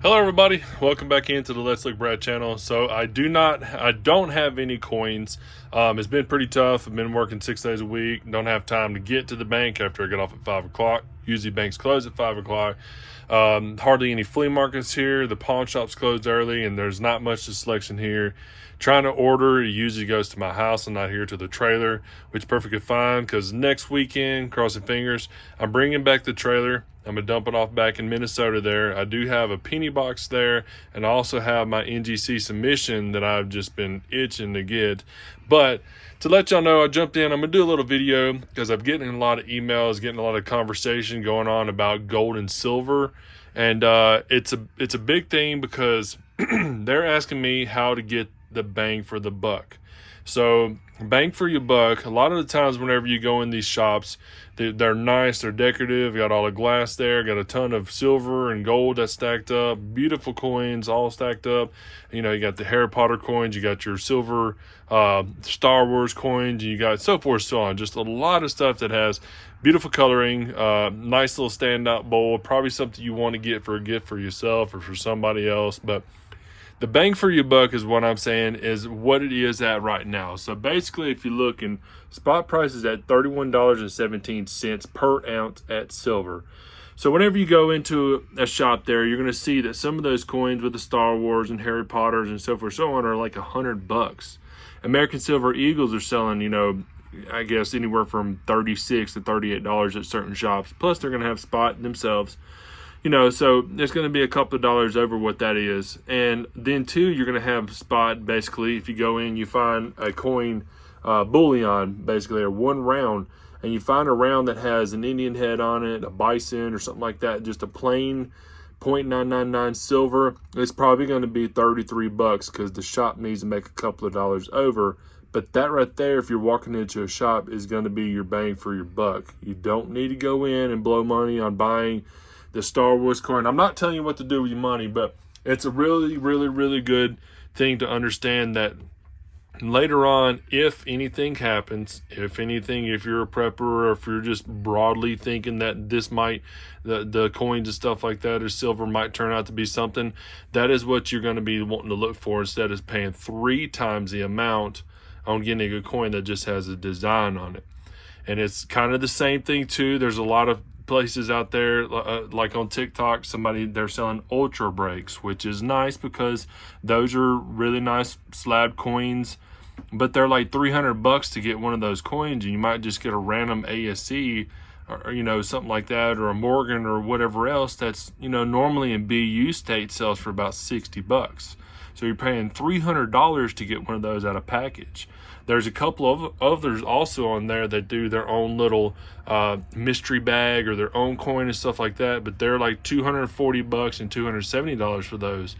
Hello everybody, welcome back into the Let's Look Brad channel. So I don't have any coins. It's been pretty tough. I've been working 6 days a week. Don't have time to get to the bank after I get off at 5 o'clock. Usually banks close at 5 o'clock. Hardly any flea markets here. The pawn shops closed early and there's not much selection here. Trying to order, it usually goes to my house and not here to the trailer, which is perfectly fine because next weekend, crossing fingers, I'm bringing back the trailer. I'm going to dump it off back in Minnesota there. I do have a penny box there, and I also have my NGC submission that I've just been itching to get. But to let y'all know, I jumped in. I'm going to do a little video because I'm getting a lot of emails, getting a lot of conversation going on about gold and silver. And it's a big thing because they're asking me how to get the bang for the buck. So bang for your buck, a lot of the times whenever you go in these shops, they're nice, they're decorative, got all the glass there, got a ton of silver and gold that's stacked up, beautiful coins all stacked up. You know, you got the Harry Potter coins, you got your silver Star Wars coins, you got so forth, so on. Just a lot of stuff that has beautiful coloring, nice little standout bowl, probably something you want to get for a gift for yourself or for somebody else. But the bang for your buck is what I'm saying is what it is at right now. So basically, if you look in spot prices at $31.17 per ounce at silver. So whenever you go into a shop there, you're going to see that some of those coins with the Star Wars and Harry Potters and so forth, so on, are like $100. American Silver Eagles are selling, you know, I guess anywhere from $36 to $38 at certain shops. Plus, they're going to have spot themselves. You know, so there's going to be a couple of dollars over what that is. And then, too, you're going to have spot, basically, if you go in, you find a coin bullion, basically, or one round, and you find a round that has an Indian head on it, a bison or something like that, just a plain .999 silver, it's probably going to be $33 because the shop needs to make a couple of dollars over. But that right there, if you're walking into a shop, is going to be your bang for your buck. You don't need to go in and blow money on buying the Star Wars coin. I'm not telling you what to do with your money, but it's a really, really, really good thing to understand that later on, if anything happens, if you're a prepper or if you're just broadly thinking that this might, the coins and stuff like that or silver might turn out to be something, that is what you're going to be wanting to look for instead of paying 3 times the amount on getting a coin that just has a design on it. And it's kind of the same thing too. There's a lot of places out there like on TikTok, they're selling ultra breaks, which is nice because those are really nice slab coins, but they're like $300 to get one of those coins, and you might just get a random ASC or you know, something like that, or a Morgan or whatever else that's, you know, normally in BU state sells for about $60. So you're paying $300 to get one of those out of package. There's a couple of others also on there that do their own little mystery bag or their own coin and stuff like that, but they're like $240 and $270 for those.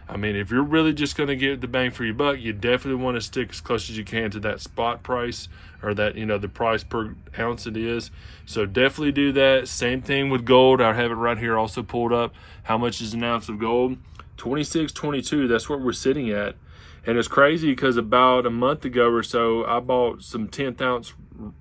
I mean, if you're really just going to get the bang for your buck, you definitely want to stick as close as you can to that spot price, or that, you know, the price per ounce it is. So definitely do that. Same thing with gold. I have it right here also pulled up. How much is an ounce of gold? $26.22. That's what we're sitting at. And it's crazy because about a month ago or so, I bought some 10th ounce,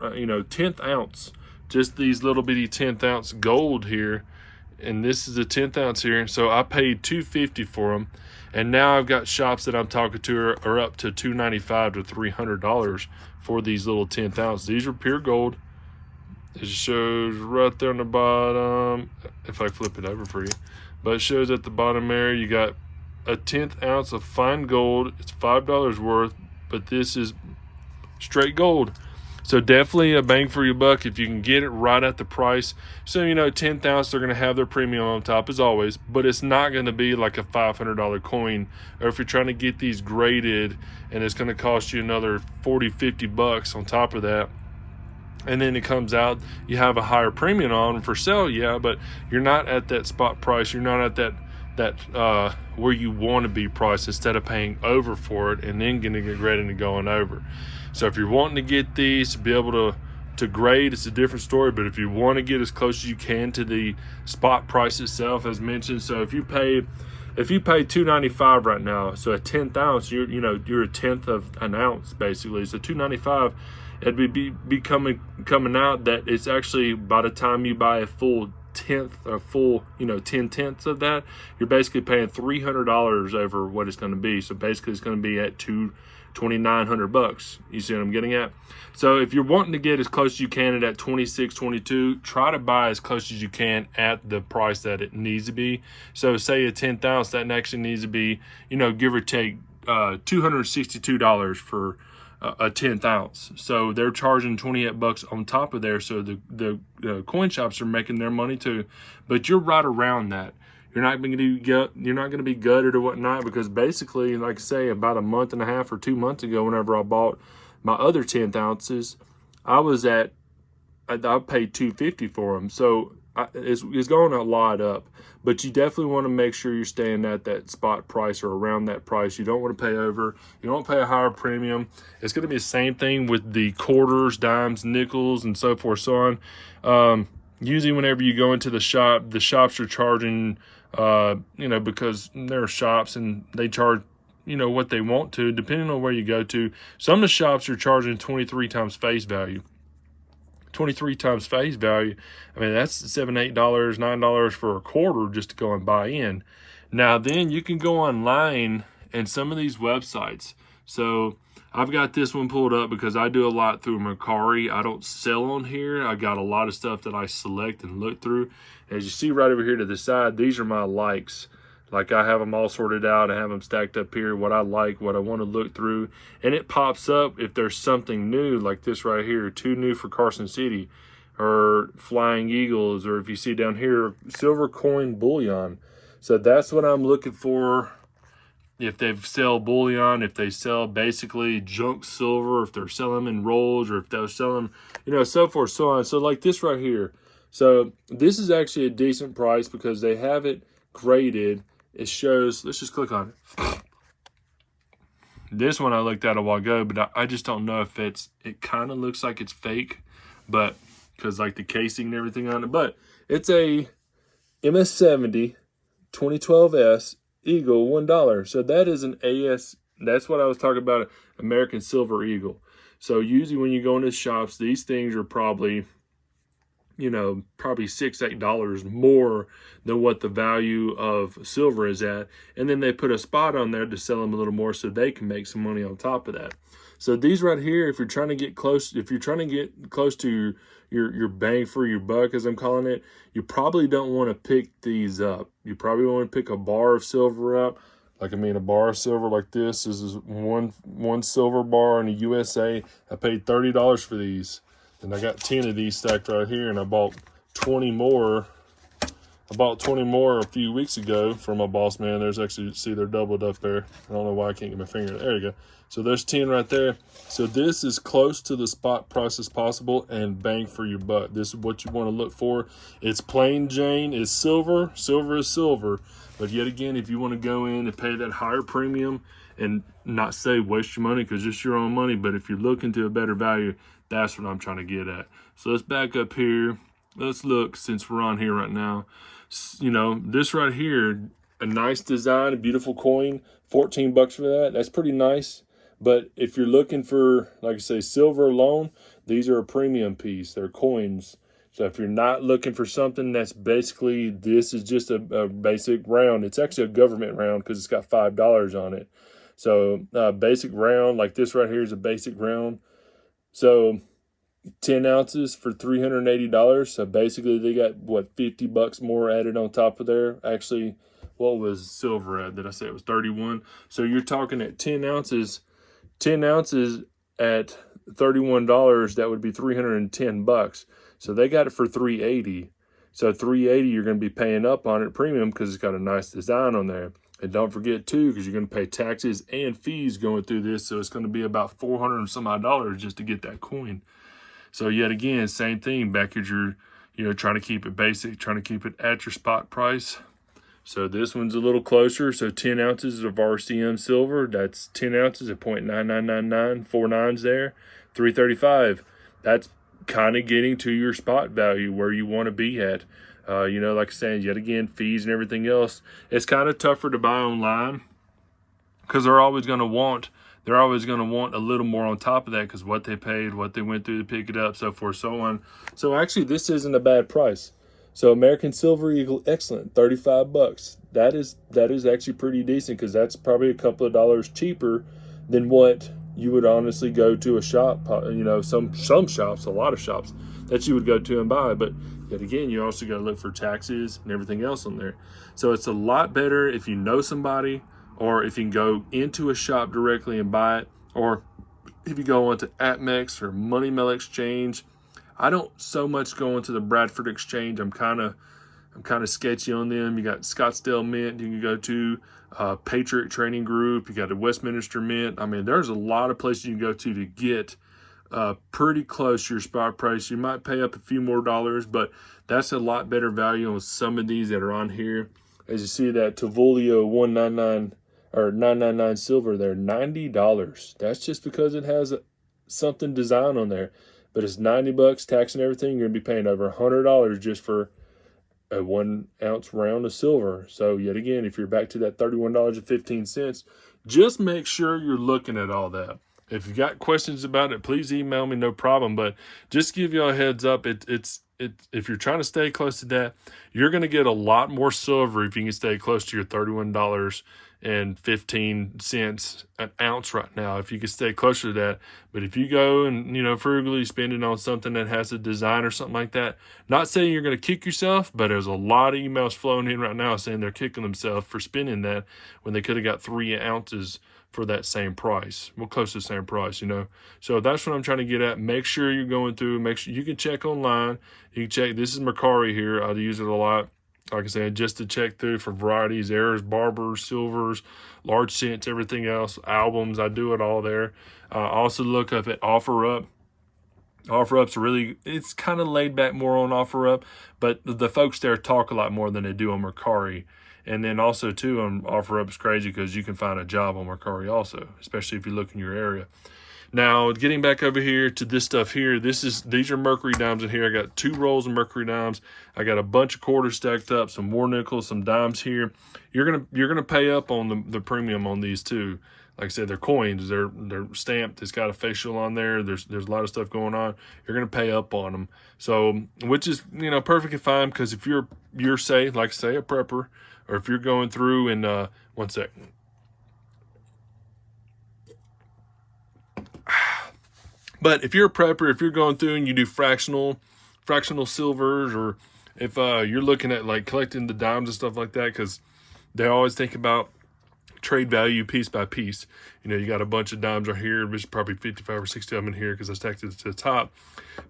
10th ounce, just these little bitty 10th ounce gold here. And this is a 10th ounce here. So I paid $250 for them. And now I've got shops that I'm talking to are up to $295 to $300 for these little 10th ounce. These are pure gold. It shows right there on the bottom, if I flip it over for you. But it shows at the bottom there, you got a 10th ounce of fine gold. It's $5 worth, but this is straight gold. So definitely a bang for your buck if you can get it right at the price. So, you know, 10th ounce, they're going to have their premium on top as always, but it's not going to be like a $500 coin. Or if you're trying to get these graded and it's going to cost you another $40-50 on top of that, and then it comes out, you have a higher premium on them for sale, yeah, but you're not at that spot price. You're not at that where you want to be priced, instead of paying over for it and then getting it graded and going over. So if you're wanting to get these to be able to grade, it's a different story. But if you want to get as close as you can to the spot price itself, as mentioned, so if you pay $295 right now, so a 10th ounce, you're a tenth of an ounce basically. So $295, it'd be coming out that it's actually, by the time you buy a full tenth, a full, 10/10 of that, you're basically paying $300 over what it's going to be. So basically it's going to be at $2,900. You see what I'm getting at? So if you're wanting to get as close as you can at that 26, 22, try to buy as close as you can at the price that it needs to be. So say a 10th ounce, that actually needs to be, give or take $262 for a 10th ounce. So they're charging $28 on top of there. So the coin shops are making their money too, but you're right around that. You're not going to be gutted or whatnot, because basically, like I say, about a month and a half or 2 months ago, whenever I bought my other 10th ounces, I paid $250 for them. So it's going a lot up, but you definitely want to make sure you're staying at that spot price or around that price. You don't want to pay over. You don't pay a higher premium. It's going to be the same thing with the quarters, dimes, nickels, and so forth, so on. Usually whenever you go into the shops are charging, because they're shops and they charge, what they want to, depending on where you go to. Some of the shops are charging 23 times face value. 23 times face value. I mean, that's $7, $8, $9 for a quarter just to go and buy in. Now, then you can go online and some of these websites. So I've got this one pulled up because I do a lot through Mercari. I don't sell on here. I got a lot of stuff that I select and look through. As you see right over here to the side, these are my likes. Like, I have them all sorted out. I have them stacked up here, what I like, what I want to look through. And it pops up if there's something new, like this right here, 2 new for Carson City, or Flying Eagles, or if you see down here, silver coin bullion. So that's what I'm looking for. If they sell bullion, if they sell basically junk silver, if they're selling them in rolls, or if they're selling, so forth, so on. So like this right here. So this is actually a decent price because they have it graded. It shows, let's just click on it. This one I looked at a while ago, but I just don't know if it kind of looks like it's fake, but because like the casing and everything on it. But it's a MS70 2012S Eagle, $1. So that is an AS. That's what I was talking about, American Silver Eagle. So usually when you go into shops, these things are probably, probably $6, $8 more than what the value of silver is at. And then they put a spot on there to sell them a little more so they can make some money on top of that. So these right here, if you're trying to get close to your bang for your buck, as I'm calling it, you probably don't want to pick these up. You probably want to pick a bar of silver up. A bar of silver like this. This is one silver bar in the USA. I paid $30 for these. And I got 10 of these stacked right here, and I bought 20 more. I bought 20 more a few weeks ago from my boss man. There's actually, see, they're doubled up there. I don't know why I can't get my finger. There you go. So there's 10 right there. So this is close to the spot price as possible and bang for your buck. This is what you want to look for. It's plain Jane. It's silver. Silver is silver. But yet again, if you want to go in and pay that higher premium and not say waste your money because it's your own money, but if you're looking to a better value, that's what I'm trying to get at. So let's back up here. Let's look, since we're on here right now. This right here, a nice design, a beautiful coin, $14 for that. That's pretty nice. But if you're looking for, like I say, silver alone, these are a premium piece. They're coins. So if you're not looking for something that's basically, this is just a basic round. It's actually a government round because it's got $5 on it. So basic round, like this right here is a basic round. So 10 ounces for $380. So basically they got, what, $50 more added on top of there. Actually, what was silver at? Did I say it was 31? So you're talking at 10 ounces at $31, that would be $310. So they got it for $380. So $380, you're going to be paying up on it premium because it's got a nice design on there. And don't forget too, because you're going to pay taxes and fees going through this, so it's going to be about $400 and some odd just to get that coin. So yet again, same thing. Back at your, trying to keep it basic, trying to keep it at your spot price. So this one's a little closer. So 10 ounces of RCM silver. That's 10 ounces at 0.9999, 4 nines there, $335. That's kind of getting to your spot value where you want to be at. Like I said, yet again, fees and everything else. It's kind of tougher to buy online because they're always going to want a little more on top of that because what they paid, what they went through to pick it up, so forth, so on. So actually, this isn't a bad price. So American Silver Eagle Excellent, 35 bucks. That is actually pretty decent, because that's probably a couple of dollars cheaper than what you would honestly go to a shop. You know, some shops, a lot of shops that you would go to and buy. But yet again, you also got to look for taxes and everything else on there. So it's a lot better if you know somebody, or if you can go into a shop directly and buy it, or if you go onto APMEX or Money Mail Exchange. I don't so much go into the Bradford Exchange. I'm kind of sketchy on them. You got Scottsdale Mint you can go to, Patriot Trading Group. You got the Westminster Mint. I mean, there's a lot of places you can go to get pretty close to your spot price. You might pay up a few more dollars, but that's a lot better value on some of these that are on here. As you see, that Tavulio 199 or 999 silver there, $90. That's just because it has something designed on there. But it's 90 bucks, tax and everything. You're going to be paying over $100 just for a 1 ounce round of silver. So yet again, if you're back to that $31.15, just make sure you're looking at all that. If you got questions about it, please email me, no problem. But just give you a heads up, if you're trying to stay close to that, you're going to get a lot more silver if you can stay close to your $31.15 an ounce right now, if you can stay closer to that. But if you go and, you know, frugally spend it on something that has a design or something like that, not saying you're going to kick yourself, but there's a lot of emails flowing in right now saying they're kicking themselves for spending that when they could have got 3 ounces for that same price. Well, close to the same price, you know. So that's what I'm trying to get at. Make sure you're going through, make sure you can check online. You can check, this is Mercari here. I use it a lot. Like I said, just to check through for varieties, errors, barbers, silvers, large cents, everything else, albums. I do it all there. Also look up at OfferUp. OfferUp's really, it's kind of laid back more on OfferUp, but the folks there talk a lot more than they do on Mercari. And then also too, on OfferUp is crazy because you can find a job on Mercari also, especially if you look in your area. Now, getting back over here to this stuff here, these are Mercury dimes in here. I got 2 rolls of Mercury dimes. I got a bunch of quarters stacked up, some more nickels, some dimes here. You're gonna pay up on the premium on these too. Like I said, they're coins. They're stamped. It's got a facial on there. There's a lot of stuff going on. You're gonna pay up on them. So, which is, you know, perfectly fine, because if you're say, like say a prepper, or if you're going through and one second. But if you're a prepper, if you're going through and you do fractional silvers, or if you're looking at like collecting the dimes and stuff like that, because they always think about trade value piece by piece. You know, you got a bunch of dimes right here. There's probably 55 or 60 of them in here because I stacked it to the top.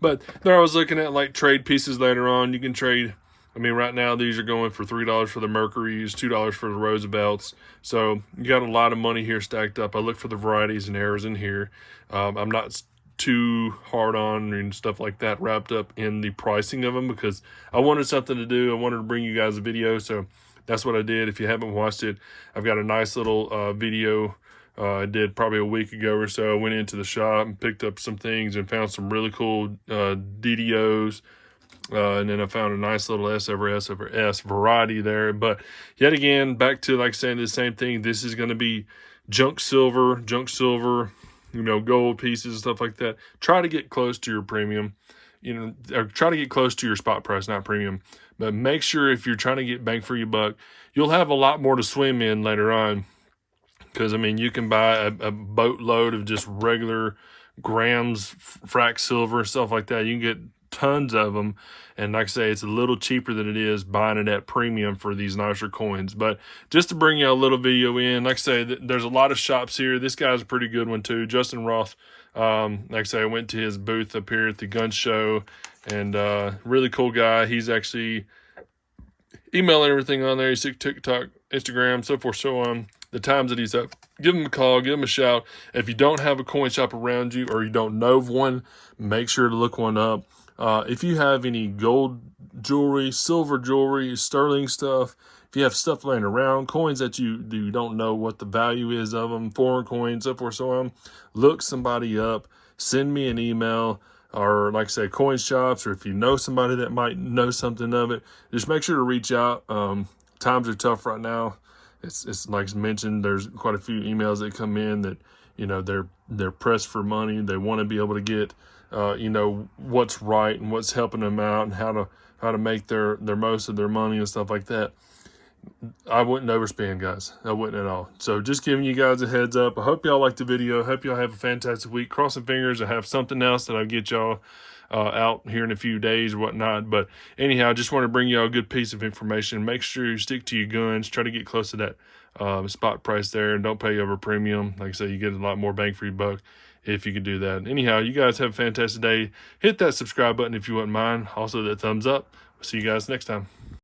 But they're always looking at like trade pieces later on. You can trade. I mean, right now these are going for $3 for the Mercuries, $2 for the Roosevelts. So you got a lot of money here stacked up. I look for the varieties and errors in here. I'm not too hard on and stuff like that wrapped up in the pricing of them, because I wanted something to do. I wanted to bring you guys a video, so that's what I did. If you haven't watched it, I've got a nice little video I did probably a week ago or so. I went into the shop and picked up some things and found some really cool DDOs. And then I found a nice little S over S over S variety there. But yet again, back to like saying the same thing. This is going to be junk silver, you know, gold pieces, stuff like that. Try to get close to your premium, you know, or try to get close to your spot price, not premium. But make sure if you're trying to get bang for your buck, you'll have a lot more to swim in later on. Because, I mean, you can buy a boatload of just regular grams, frac silver, stuff like that. You can get tons of them, and like I say, it's a little cheaper than it is buying it at premium for these nicer coins. But just to bring you a little video in, like I say, there's a lot of shops here. This guy's a pretty good one too, Justin Roth. Like I say, I went to his booth up here at the gun show, and really cool guy. He's actually emailing everything on there. He's TikTok, Instagram, so forth, so on. The times that he's up, give him a call, give him a shout. If you don't have a coin shop around you, or you don't know of one, make sure to look one up. If you have any gold jewelry, silver jewelry, sterling stuff, if you have stuff laying around, coins that you don't know what the value is of them, foreign coins, so forth, so on, look somebody up, send me an email, or like I say, coin shops, or if you know somebody that might know something of it, just make sure to reach out. Times are tough right now. It's like mentioned, there's quite a few emails that come in that, you know, they're pressed for money. They want to be able to get, you know, what's right and what's helping them out, and how to how to make their most of their money and stuff like that. I wouldn't overspend, guys. I wouldn't at all. So just giving you guys a heads up. I hope y'all liked the video. Hope y'all have a fantastic week. Crossing fingers and have something else that I'll get y'all out here in a few days or whatnot. But anyhow, I just want to bring y'all a good piece of information. Make sure you stick to your guns. Try to get close to that spot price there, and don't pay over premium. Like I said, you get a lot more bang for your buck if you can do that. Anyhow, you guys have a fantastic day. Hit that subscribe button if you wouldn't mind. Also, that thumbs up. We'll see you guys next time.